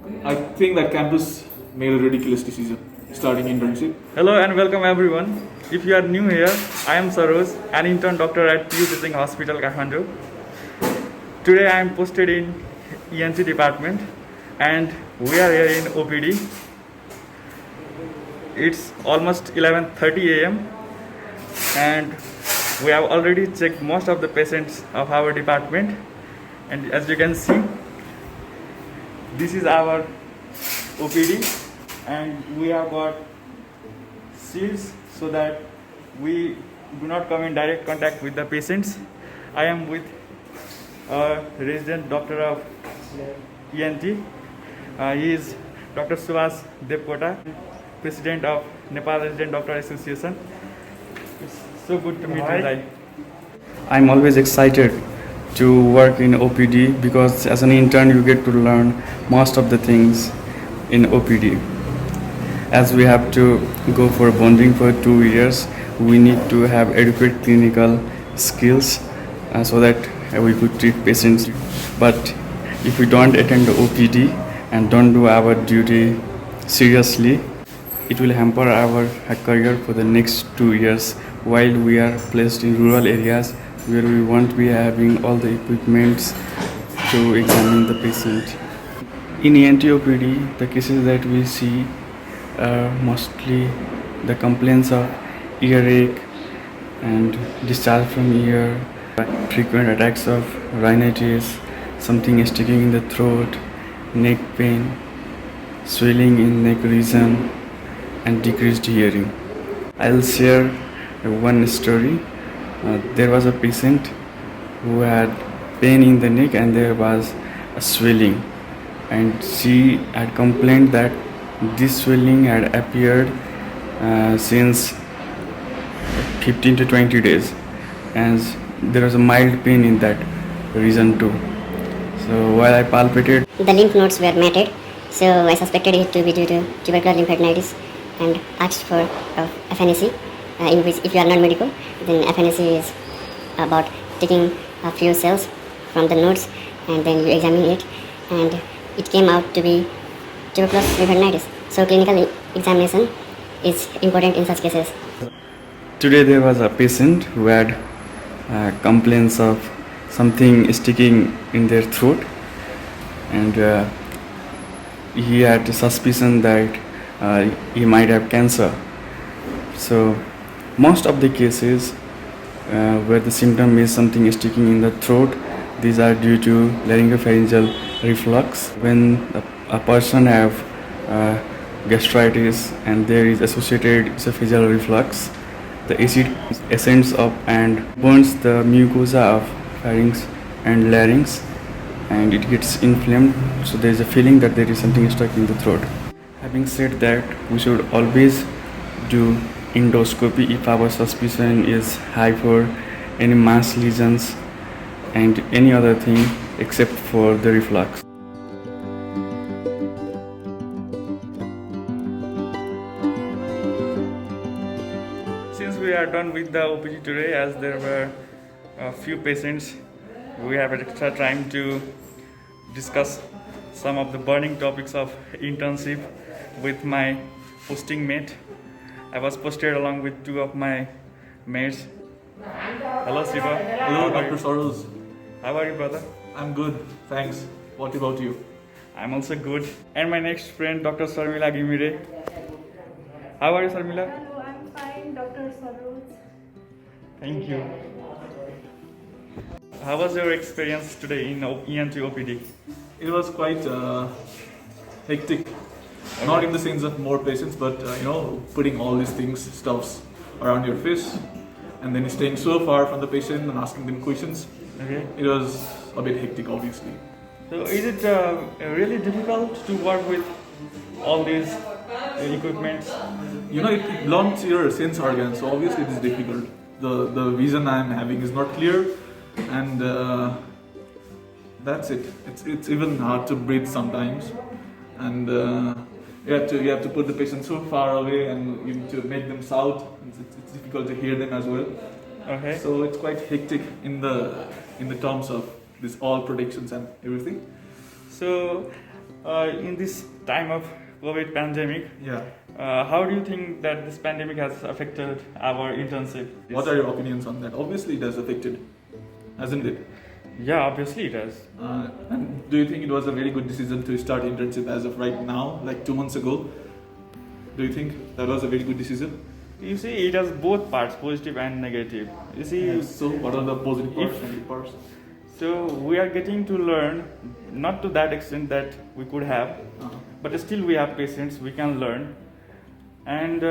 I think that campus made a ridiculous decision starting internship. Hello and welcome everyone. If you are new here, I am Saroj, an intern doctor at PU Teaching Hospital, Kathmandu. Today I am posted in ENT department and we are here in OPD. It's almost 11:30 a.m. and we have already checked most of the patients of our department, and as you can see, this is our OPD and we have got shields so that we do not come in direct contact with the patients. I am with a resident doctor of ENT. He is Dr. Subhas Devkota, president of Nepal Resident Doctor Association. It's so good to meet you, Jai. I'm always excited to work in OPD because as an intern you get to learn most of the things in OPD. As we have to go for bonding for 2 years, we need to have adequate clinical skills so that we could treat patients. But if we don't attend the OPD and don't do our duty seriously, it will hamper our career for the next 2 years while we are placed in rural areas where we won't be having all the equipments to examine the patient. In ENT-OPD, the cases that we see are mostly the complaints of earache and discharge from ear, frequent attacks of rhinitis, something sticking in the throat, neck pain, swelling in neck region, and decreased hearing. I'll share one story. There was a patient who had pain in the neck and there was a swelling, and she had complained that this swelling had appeared since 15 to 20 days, and there was a mild pain in that region too. So while I palpated, the lymph nodes were matted, so I suspected it to be due to tubercular lymphadenitis and asked for FNAC, in which if you are not medical, then FNAC is about taking a few cells from the nodes and then you examine it, and it came out to be tuberculosis lymphadenitis. So clinical examination is important in such cases. today there was a patient who had complaints of something sticking in their throat, and he had suspicion that he might have cancer. So most of the cases where the symptom is something sticking in the throat, these are due to laryngopharyngeal reflux. When a person have gastritis and there is associated esophageal reflux, the acid ascends up and burns the mucosa of pharynx and larynx, and it gets inflamed, so there is a feeling that there is something stuck in the throat. Having said that, we should always do endoscopy if our suspicion is high for any mass lesions and any other thing except for the reflux. Since we are done with the OPD today, as there were a few patients, we have extra time to discuss some of the burning topics of internship with my posting mate. I was posted along with two of my mates. Hello, Siva. Hello, Dr. Soros. How are you, brother? I'm good, thanks. What about you? I'm also good. And my next friend, Dr. Sarmila Gimire. How are you, Sarmila? Hello, I'm fine, Dr. Saroj. Thank you. How was your experience today in ENT OPD? It was quite hectic. Not in the sense of more patients, but putting all these things, stuffs around your face, and then staying so far from the patient and asking them questions. Okay. It was a bit hectic, obviously. So is it really difficult to work with all these equipments? It blunts your sense organs, so obviously it is difficult. The vision I am having is not clear, and that's it. It's even hard to breathe sometimes, and you have to put the patient so far away, and you need to make them shout. It's difficult to hear them as well. Okay. So it's quite hectic in the terms of this all predictions and everything. So in this time of COVID pandemic, Yeah. how do you think that this pandemic has affected our internship? What are your opinions on that? Obviously, it has affected, hasn't it? Yeah, obviously it has. And do you think it was a very good decision to start internship as of right now, like 2 months ago? Do you think that was a very good decision? You see, it has both parts, positive and negative. You see, So, what are the positive parts If- and negative parts? so we are getting to learn, not to that extent that we could have, Uh-huh. but still we have patience, we can learn. And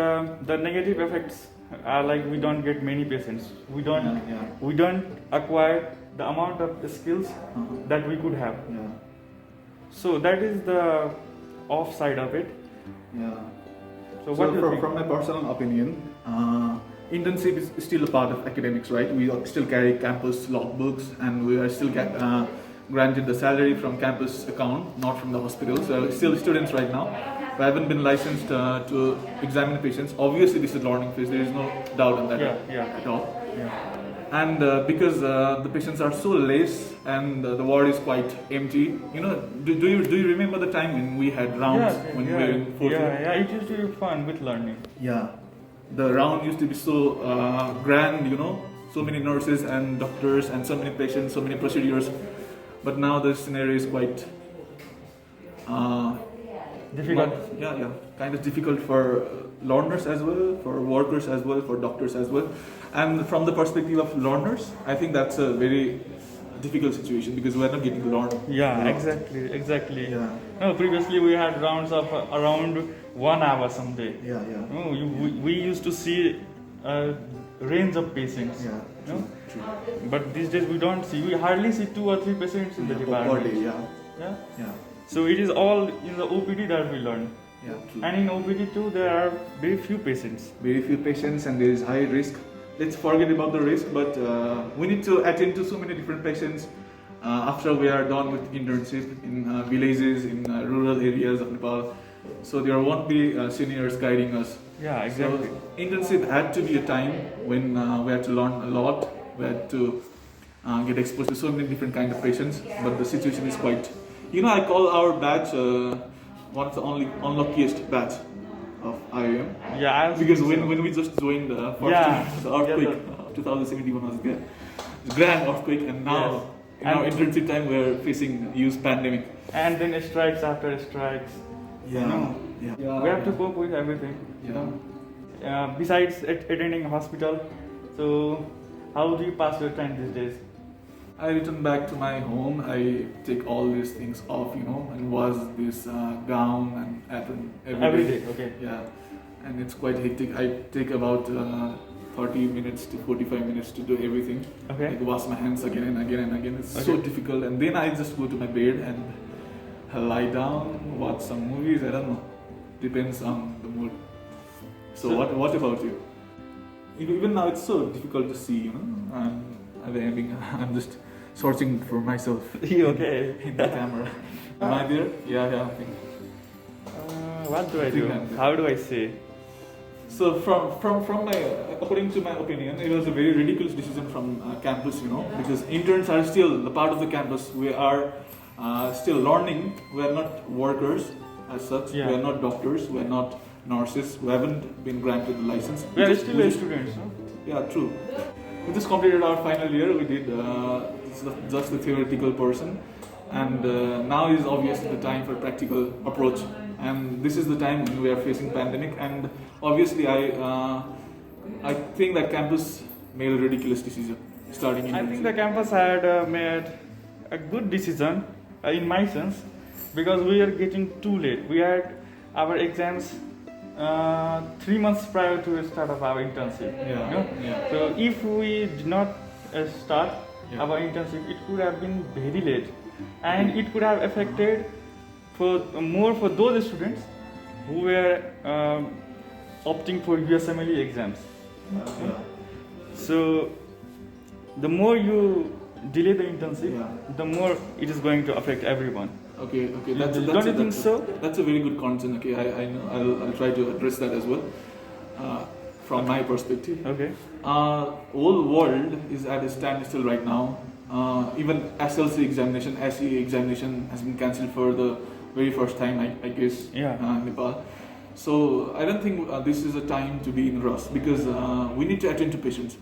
the negative effects are like we don't get many patients. Yeah. We don't acquire the amount of skills Uh-huh. that we could have. Yeah. So that is the off side of it. Yeah. So what do you think? From my personal opinion, internship is still a part of academics, right? We still carry campus logbooks, and we are still granted the salary from campus account, not from the hospital. So we're still students right now. We haven't been licensed to examine patients. Obviously, this is learning phase. There is no doubt on that Yeah. at all. Yeah. And because the patients are so less and the ward is quite empty, you know, do you remember the time when we had rounds when we were in fourth year? Yeah, it used to be fun with learning. Yeah, the round used to be so grand, you know, so many nurses and doctors and so many patients, so many procedures. But now the scenario is quite Difficult. yeah, kind of difficult for learners as well, for workers as well, for doctors as well. And from the perspective of learners, I think that's a very difficult situation because we're not getting to learn. Yeah, a lot. exactly. Yeah. No, previously we had rounds of around 1 hour someday. Yeah. No, we used to see a range of patients. Yeah. No? True. But these days we don't see. We hardly see 2 or 3 patients in the Per department. day, yeah. Yeah. Yeah. So it is all in the OPD that we learn. Yeah. True. And in OPD too, there are very few patients. Very few patients and there is high risk. Let's forget about the risk, but we need to attend to so many different patients after we are done with internship in villages, in rural areas of Nepal. So there won't be seniors guiding us. Yeah, exactly. So internship had to be a time when we had to learn a lot. We had to get exposed to so many different kind of patients. But the situation is quite, you know, I call our batch one of the only unluckiest batch of IIM. Yeah, I also Because think so. when we just joined the first Yeah. the earthquake, Yeah, 2017 was good. Grand earthquake, and now Yes. in our And- internship time we're facing huge pandemic. And then strikes after strikes. Yeah. We have to cope with everything. Yeah. Besides attending hospital, so how do you pass your time these days? I return back to my home. I take all these things off, you know, and wash this gown and apron Every day, okay. Yeah, and it's quite hectic. I take about 30 minutes to 45 minutes to do everything. Okay. Like wash my hands again and again and again. It's so Okay. difficult. And then I just go to my bed and lie down, watch some movies. I don't know. Depends on the mood. So what about you? Even now it's so difficult to see, you know. I'm just searching for myself You okay? in the camera. Am I there? Yeah, I think. What do I think do? I'm good. How do I say? So from my, according to my opinion, it was a very ridiculous decision from campus, you know, because interns are still a part of the campus. We are still learning. We are not workers as such. Yeah. We are not doctors. We are not nurses. We haven't been granted the license. We are just- still we a just- students, no? Yeah, true. We just completed our final year. We did just the theoretical portion, and now is obviously the time for practical approach. And this is the time when we are facing pandemic. And obviously, I think that campus made a ridiculous decision starting. I think the campus had made a good decision, in my sense, because we are getting too late. We had our exams 3 months prior to the start of our internship. Yeah, You know? yeah. So if we did not start Yeah. our internship, it could have been very late, and it could have affected for those students who were opting for USMLE exams. So the more you delay the internship, Yeah. the more it is going to affect everyone. Okay. Don't you think so? That's a very good concern. Okay, I know. I'll try to address that as well from my perspective. Okay. Whole world is at a standstill right now. Even SLC examination, SE examination has been cancelled for the very first time, I guess, Yeah. Nepal. So I don't think this is a time to be in rush because we need to attend to patients.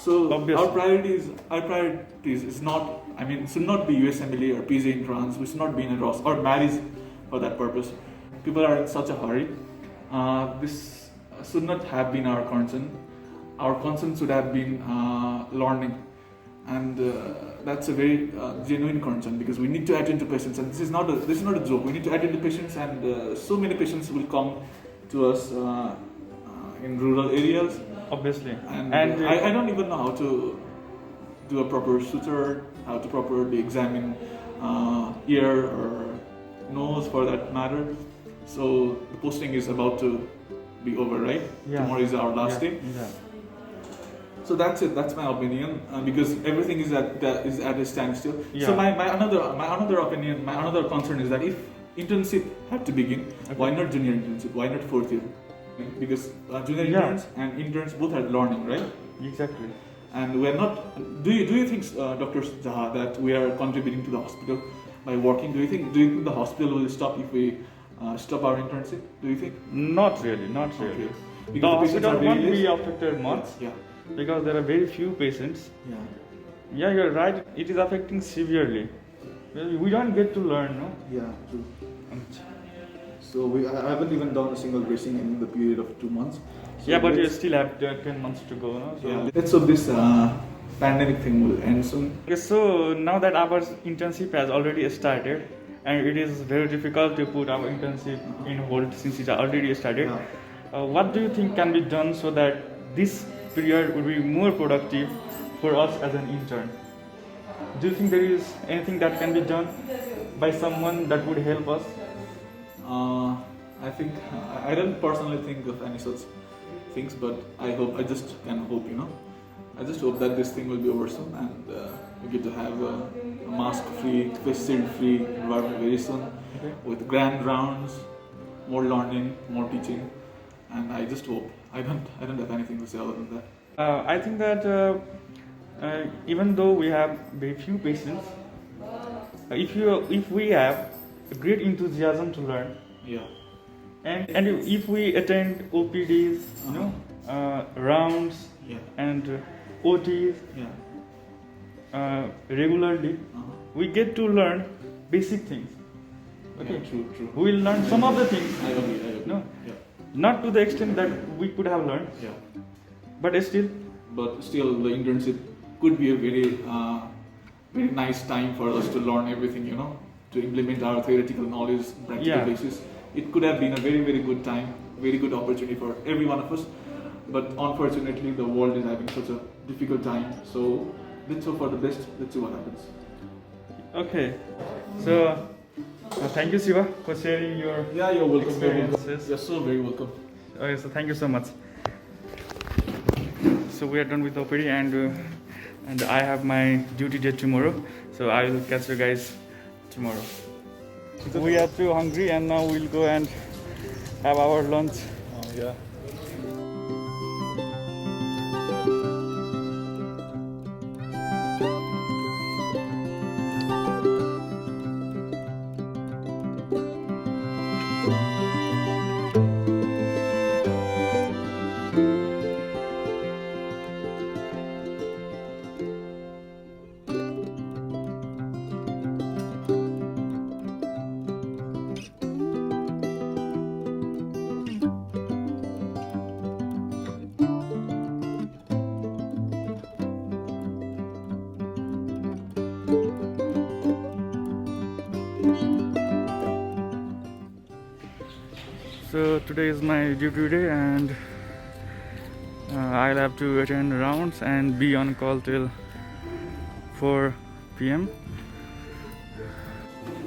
So Obviously. our priorities is not, I mean, should not be USMLE or PG in trans. We should not be in a rush or marriage for that purpose. People are in such a hurry. This should not have been our concern. Our concern should have been learning, and that's a very genuine concern because we need to attend to patients, and this is not a joke. We need to attend to patients, and so many patients will come to us in rural areas, Obviously. and, And I don't even know how to do a proper suture, how to properly examine ear or nose for that matter. So the posting is about to be over, right? Yeah. Tomorrow is our last yeah, day. yeah. So that's it. That's my opinion because everything is at a standstill. Yeah. So my another opinion, my another concern is that if internship had to begin, why not junior internship? Why not fourth year? Because junior Yeah. interns and interns both are learning, right? Exactly. And we are not. Do you think, Dr. Jaha, that we are contributing to the hospital by working? Do you think the hospital will stop if we stop our internship? Do you think? Not really. Not really. Okay. The Because the patients hospital are very won't be less. affected much Yeah. because there are very few patients. Yeah. Yeah, you're right. It is affecting severely. Well, we don't get to learn, no? Yeah. True. So I haven't even done a single dressing in the period of 2 months. So Yeah, but you let's- still have 10 months to go, no? So, Yeah. Let's hope this pandemic thing will end soon. Okay, so now that our internship has already started, and it is very difficult to put our internship in hold since it already started, what do you think can be done so that this period would be more productive for us as an intern? Do you think there is anything that can be done by someone that would help us? I think I don't personally think of any such things, but I hope. I just can hope, I just hope that this thing will be over soon and we get to have a mask-free, face shield-free environment very soon, with grand rounds, more learning, more teaching, and I just hope. I don't have anything to say other than that. I think that even though we have very few patients, if we have a great enthusiasm to learn, Yeah. and if we attend OPDs, rounds Yeah. and OTs Yeah. regularly, Uh-huh. we get to learn basic things. Okay, Yeah, true. we will learn some of the things, I agree. No. Yeah. not to the extent that we could have learned, Yeah. but still, But still, the internship could be a very nice time for us to learn everything, to implement our theoretical knowledge on practical Yeah. basis. It could have been a very, very good time, very good opportunity for every one of us. But unfortunately, the world is having such a difficult time. So let's hope for the best. Let's see what happens. okay. So thank you, Siva, for sharing your Yeah, you're welcome. experiences. You're so very welcome. Okay, so thank you so much. So we are done with OPD, and I have my duty day tomorrow. So I will catch you guys tomorrow. We are too hungry, and now we'll go and have our lunch. Yeah. So today is my duty day, and I'll have to attend rounds and be on call till 4 p.m.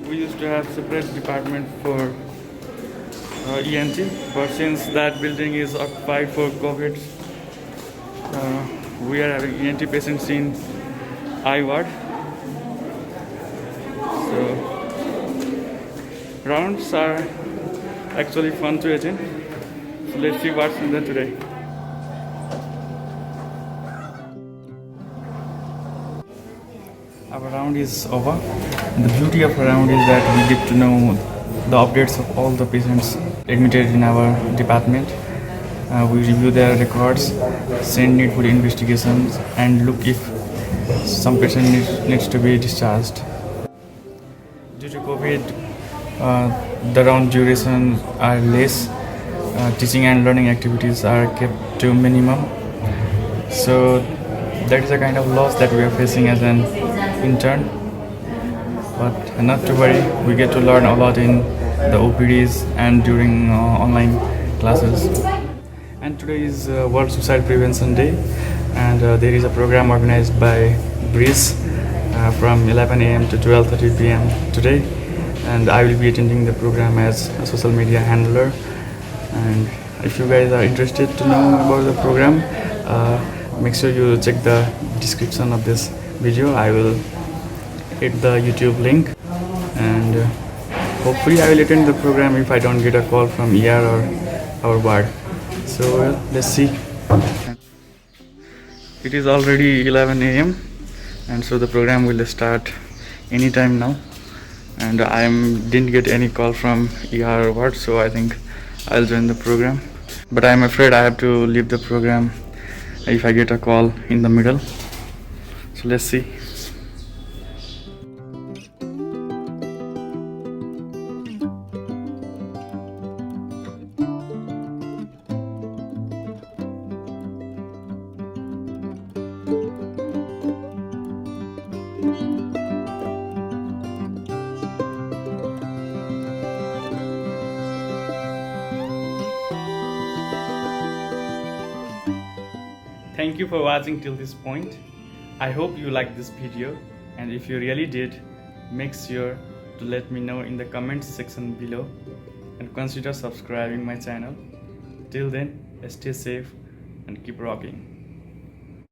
We used to have separate department for ENT, but since that building is occupied for COVID, we are having ENT patients in I ward. So rounds are actually fun to attend. So let's see what's in there today. Our round is over. The beauty of a round is that we get to know the updates of all the patients admitted in our department. We review their records, send needful investigations, and look if some patient needs to be discharged. Due to COVID, the round durations are less. Teaching and learning activities are kept to minimum. So that is a kind of loss that we are facing as an intern. But not to worry, we get to learn a lot in the OPDs and during online classes. And today is World Suicide Prevention Day, and there is a program organized by Breeze from 11 a.m. to 12:30 p.m. today, and I will be attending the program as a social media handler. And if you guys are interested to know about the program, make sure you check the description of this video. I will hit the YouTube link, and hopefully I will attend the program if I don't get a call from ER or our ward. So let's see. It is already 11 a.m. and so the program will start anytime now, and I didn't get any call from ER or ward, so I think I'll join the program. But I'm afraid I have to leave the program if I get a call in the middle. So let's see. Thank you for watching till this point. I hope you liked this video, and if you really did, make sure to let me know in the comments section below and consider subscribing my channel. Till then, stay safe and keep rocking.